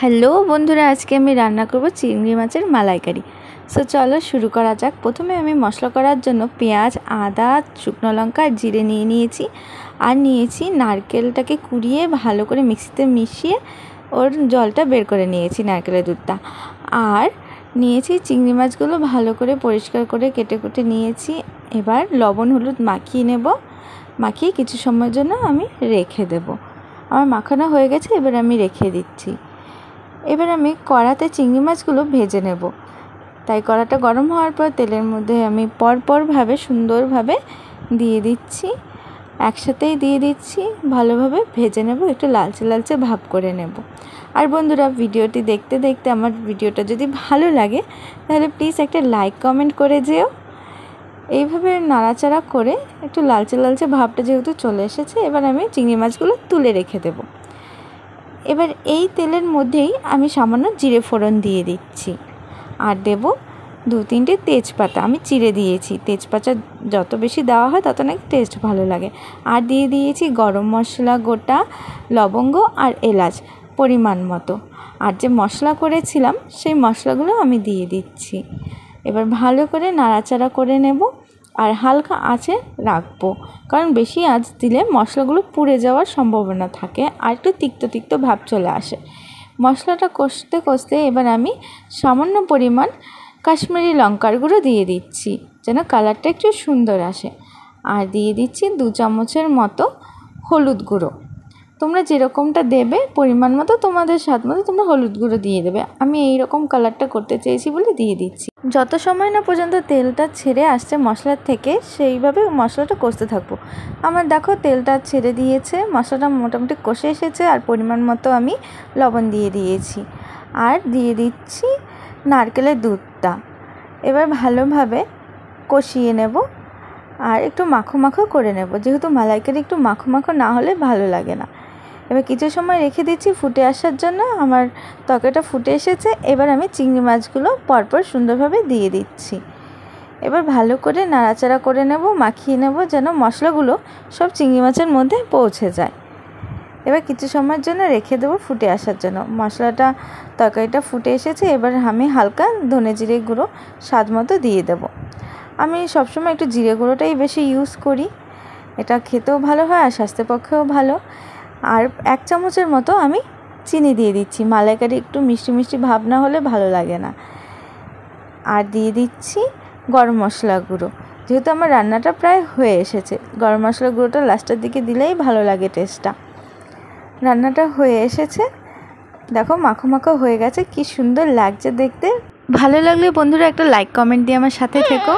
Hello বন্ধুরা, আজকে আমি রান্না করব চিংড়ি মাছের মালাইকারি। সো চলো শুরু করা যাক। প্রথমে আমি মশলা করার জন্য পেঁয়াজ, আদা, শুকনো লঙ্কা আর জিরে নিয়েছি। আর নিয়েছি নারকেলটাকে কুড়িয়ে ভালো করে মিক্সিতে মিশিয়ে ওর জলটা বের করে নিয়েছি, নারকেলের দুধটা। আর নিয়েছি চিংড়ি মাছগুলো ভালো করে পরিষ্কার করে কেটে কুটে নিয়েছি। এবার লবণ হলুদ মাখিয়ে নেব। মাখিয়ে কিছু সময়ের জন্য আমি রেখে দেব। আমার মাখানো হয়ে গেছে, এবার আমি রেখে দিচ্ছি। এবার আমি কড়াতে চিংড়ি মাছগুলো ভেজে নেব। তাই কড়াটা গরম হওয়ার পর তেলের মধ্যে আমি পরপরভাবে সুন্দরভাবে দিয়ে দিচ্ছি, একসাথেই দিয়ে দিচ্ছি। ভালোভাবে ভেজে নেব, একটু লালচে লালচে ভাব করে নেব। আর বন্ধুরা, ভিডিওটি দেখতে দেখতে আমার ভিডিওটা যদি ভালো লাগে তাহলে প্লিজ একটা লাইক কমেন্ট করে যেও। এইভাবে নাড়াচাড়া করে একটু লালচে লালচে ভাবটা যেহেতু চলে এসেছে, এবার আমি চিংড়ি মাছগুলো তুলে রেখে দেব। এবার এই তেলের মধ্যেই আমি সামান্য জিরে ফোড়ন দিয়ে দিচ্ছি। আর দেব 2-3টে তেজপাতা, আমি চিড়ে দিয়েছি। তেজপাতা যত বেশি দেওয়া হয় তত নাকি টেস্ট ভালো লাগে। আর দিয়ে দিয়েছি গরম মশলা গোটা, লবঙ্গ আর এলাচ পরিমাণ মতো। আর যে মশলা করেছিলাম সেই মশলাগুলো আমি দিয়ে দিচ্ছি। এবার ভালো করে নাড়াচাড়া করে নেব আর হালকা আঁচে রাখবো, কারণ বেশি আঁচ দিলে মশলাগুলো পুড়ে যাওয়ার সম্ভাবনা থাকে আর একটু তিক্ত তিক্ত ভাব চলে আসে। মশলাটা কষতে কষতে এবার আমি সামান্য পরিমাণ কাশ্মীরি লঙ্কার গুঁড়ো দিয়ে দিচ্ছি, যেন কালারটা একটু সুন্দর আসে। আর দিয়ে দিচ্ছি 2 চামচের মতো হলুদ গুঁড়ো। তোমরা যেরকমটা দেবে পরিমাণ মতো, তোমাদের স্বাদ মতো তোমরা হলুদ গুঁড়ো দিয়ে দেবে। আমি এই রকম কালারটা করতে চেয়েছি বলে দিয়ে দিচ্ছি। যত সময় না পর্যন্ত তেলটা ছেড়ে আসছে মশলার থেকে, সেইভাবে মশলাটা কষতে থাকবো। আমার দেখো তেলটা ছেড়ে দিয়েছে, মশলাটা মোটামুটি কষে এসেছে। আর পরিমাণ মতো আমি লবণ দিয়ে দিয়েছি। আর দিয়ে দিচ্ছি নারকেলের দুধটা। এবার ভালোভাবে কষিয়ে নেব আর একটু মাখো মাখো করে নেব, যেহেতু মালাইকারি একটু মাখো মাখো না হলে ভালো লাগে না। এবার কিছু সময় রেখে দিচ্ছি ফুটে আসার জন্য। আমার তরকারিটা ফুটে এসেছে। এবার আমি চিংড়ি মাছগুলো পরপর সুন্দরভাবে দিয়ে দিচ্ছি। এবার ভালো করে নাড়াচাড়া করে নেব, মাখিয়ে নেব, যেন মশলাগুলো সব চিংড়ি মাছের মধ্যে পৌঁছে যায়। এবার কিছু সময়ের জন্য রেখে দেবো ফুটে আসার জন্য। তরকারিটা ফুটে এসেছে। এবার আমি হালকা ধনে জিরে গুঁড়ো স্বাদ মতো দিয়ে দেব। আমি সবসময় একটু জিরে গুঁড়োটাই বেশি ইউজ করি, এটা খেতেও ভালো হয় আর স্বাস্থ্যের পক্ষেও ভালো। আর 1 চামচের মতো আমি চিনি দিয়ে দিচ্ছি, মালাইকারি একটু মিষ্টি মিষ্টি ভাব না হলে ভালো লাগে না। আর দিয়ে দিচ্ছি গরম মশলা গুঁড়ো। যেহেতু আমার রান্নাটা প্রায় হয়ে এসেছে, গরম মশলা গুঁড়োটা লাস্টের দিকে দিলেই ভালো লাগে টেস্টটা। রান্নাটা হয়ে এসেছে, দেখো মাখো মাখো হয়ে গেছে, কি সুন্দর লাগছে দেখতে। ভালো লাগলে বন্ধুরা একটা লাইক কমেন্ট দিয়ে আমার সাথে থেকো।